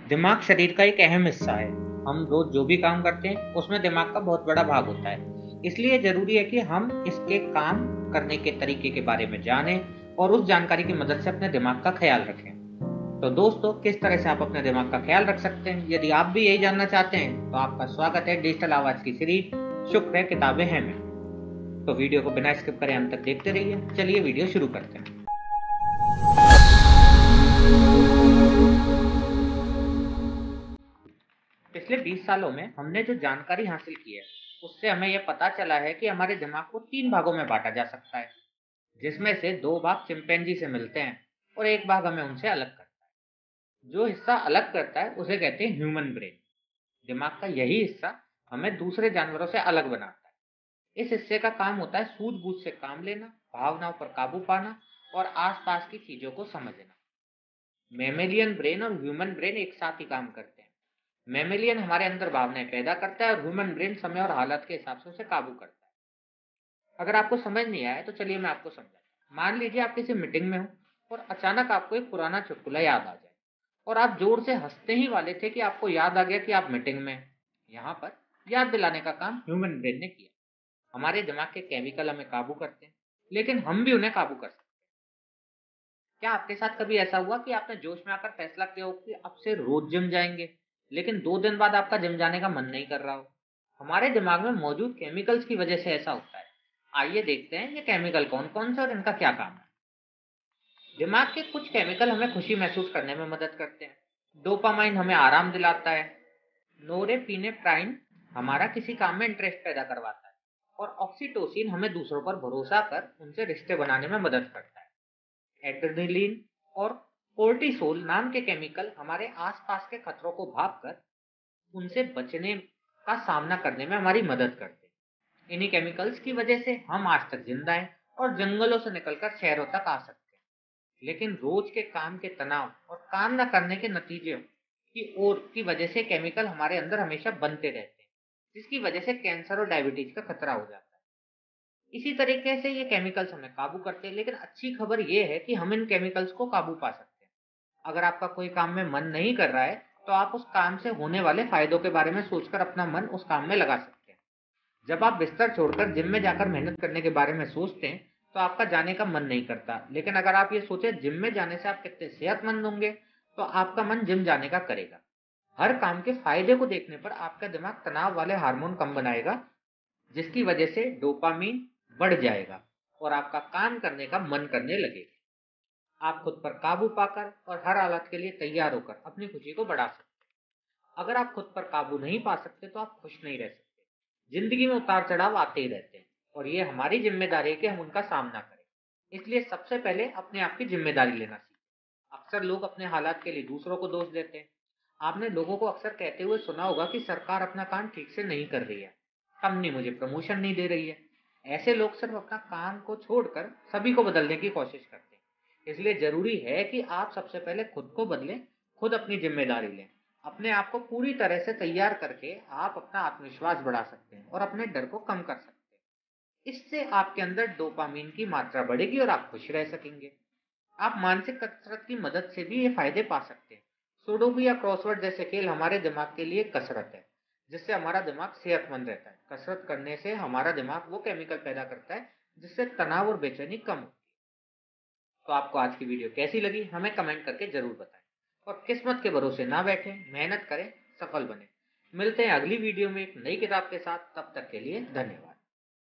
दिमाग शरीर का एक अहम हिस्सा है। हम रोज जो भी काम करते हैं उसमें दिमाग का बहुत बड़ा भाग होता है। इसलिए जरूरी है कि हम इसके काम करने के तरीके के बारे में जानें और उस जानकारी की मदद से अपने दिमाग का ख्याल रखें। तो दोस्तों, किस तरह से आप अपने दिमाग का ख्याल रख सकते हैं, यदि आप भी यही जानना चाहते हैं तो आपका स्वागत है डिजिटल आवाज की सीरीज शुक्र है किताबें हैं में। तो वीडियो को बिना स्किप करे अंत तक देखते रहिए। चलिए वीडियो शुरू करते हैं। पिछले 20 सालों में हमने जो जानकारी हासिल की है उससे हमें यह पता चला है कि हमारे दिमाग को 3 भागों में बांटा जा सकता है, जिसमें से 2 भाग चिंपैंजी से मिलते हैं और एक भाग हमें उनसे अलग करता है। जो हिस्सा अलग करता है उसे कहते हैं ह्यूमन ब्रेन। दिमाग का यही हिस्सा हमें दूसरे जानवरों से अलग बनाता है। इस हिस्से का काम होता है सूझबूझ से काम लेना, भावनाओं पर काबू पाना और आसपास की चीजों को समझना। मैमेलियन ब्रेन और ह्यूमन ब्रेन एक साथ ही काम करते हैं। मैमेलियन हमारे अंदर भावनाएं पैदा करता है और ह्यूमन ब्रेन समय और हालत के हिसाब से उसे काबू करता है। अगर आपको समझ नहीं आया तो चलिए मैं आपको समझाता हूँ। मान लीजिए आप किसी मीटिंग में हो और अचानक आपको एक पुराना चुटकुला याद आ जाए और आप जोर से हंसते ही वाले थे कि आपको याद आ गया कि आप मीटिंग में हैं। यहाँ पर याद दिलाने का काम ह्यूमन ब्रेन ने किया। हमारे दिमाग के केमिकल हमें काबू करते हैं, लेकिन हम भी उन्हें काबू कर सकते हैं। क्या आपके साथ कभी ऐसा हुआ कि आपने जोश में आकर फैसला किया हो कि अब से रोज जिम जाएंगे, लेकिन 2 दिन बाद आपका जिम जाने का मन नहीं कर रहा हो? हमारे दिमाग में मौजूद केमिकल्स की वजह से ऐसा होता है। आइए देखते हैं ये केमिकल कौन कौन से और इनका क्या काम है। दिमाग के कुछ केमिकल हमें खुशी महसूस करने में मदद करते हैं। डोपामाइन हमें आराम दिलाता है। नोरेपिनेफ्राइन हमारा किसी काम में इंटरेस्ट पैदा करवाता है। और ऑक्सीटोसिन हमें दूसरों पर भरोसा कर उनसे रिश्ते बनाने में मदद करता है। एड्रेनलिन और कोर्टिसोल नाम के केमिकल हमारे आसपास के खतरों को भागकर उनसे बचने का सामना करने में हमारी मदद करते हैं। इन्हीं केमिकल्स की वजह से हम आज तक जिंदा हैं और जंगलों से निकलकर शहरों तक आ सकते हैं। लेकिन रोज के काम के तनाव और काम न करने के नतीजे की वजह से केमिकल हमारे अंदर हमेशा बनते रहते हैं, जिसकी वजह से कैंसर और डायबिटीज का खतरा हो जाता है। इसी तरीके से ये केमिकल्स हमें काबू करते हैं, लेकिन अच्छी खबर ये है कि हम इन केमिकल्स को काबू पा सकते हैं। अगर आपका कोई काम में मन नहीं कर रहा है तो आप उस काम से होने वाले फायदों के बारे में सोचकर अपना मन उस काम में लगा सकते हैं। जब आप बिस्तर छोड़कर जिम में जाकर मेहनत करने के बारे में सोचते हैं तो आपका जाने का मन नहीं करता, लेकिन अगर आप ये सोचे जिम में जाने से आप कितने सेहतमंद होंगे तो आपका मन जिम जाने का करेगा। हर काम के फायदे को देखने पर आपका दिमाग तनाव वाले हार्मोन कम बनाएगा, जिसकी वजह से डोपामीन बढ़ जाएगा और आपका काम करने का मन करने लगेगा। आप खुद पर काबू पाकर और हर हालत के लिए तैयार होकर अपनी खुशी को बढ़ा सकते हैं। अगर आप खुद पर काबू नहीं पा सकते तो आप खुश नहीं रह सकते। जिंदगी में उतार चढ़ाव आते ही रहते हैं और ये हमारी जिम्मेदारी है कि हम उनका सामना करें। इसलिए सबसे पहले अपने आप की जिम्मेदारी लेना सीखें। अक्सर लोग अपने हालात के लिए दूसरों को दोष देते हैं। आपने लोगों को अक्सर कहते हुए सुना होगा कि सरकार अपना काम ठीक से नहीं कर रही है, कंपनी मुझे प्रमोशन नहीं दे रही है। ऐसे लोग सिर्फ अपना काम को छोड़कर सभी को बदलने की कोशिश करते हैं। इसलिए जरूरी है कि आप सबसे पहले खुद को बदलें, खुद अपनी जिम्मेदारी लें। अपने आप को पूरी तरह से तैयार करके आप अपना आत्मविश्वास बढ़ा सकते हैं और अपने डर को कम कर सकते हैं। इससे आपके अंदर डोपामीन की मात्रा बढ़ेगी और आप खुश रह सकेंगे। आप मानसिक कसरत की मदद से भी ये फायदे पा सकते हैं। सुडोकू या क्रॉसवर्ड जैसे खेल हमारे दिमाग के लिए कसरत है, जिससे हमारा दिमाग सेहतमंद रहता है। कसरत करने से हमारा दिमाग वो केमिकल पैदा करता है जिससे तनाव और बेचैनी कम होती है। तो आपको आज की वीडियो कैसी लगी हमें कमेंट करके जरूर बताएं। और किस्मत के भरोसे ना बैठें, मेहनत करें, सफल बने। मिलते हैं अगली वीडियो में एक नई किताब के साथ। तब तक के लिए धन्यवाद।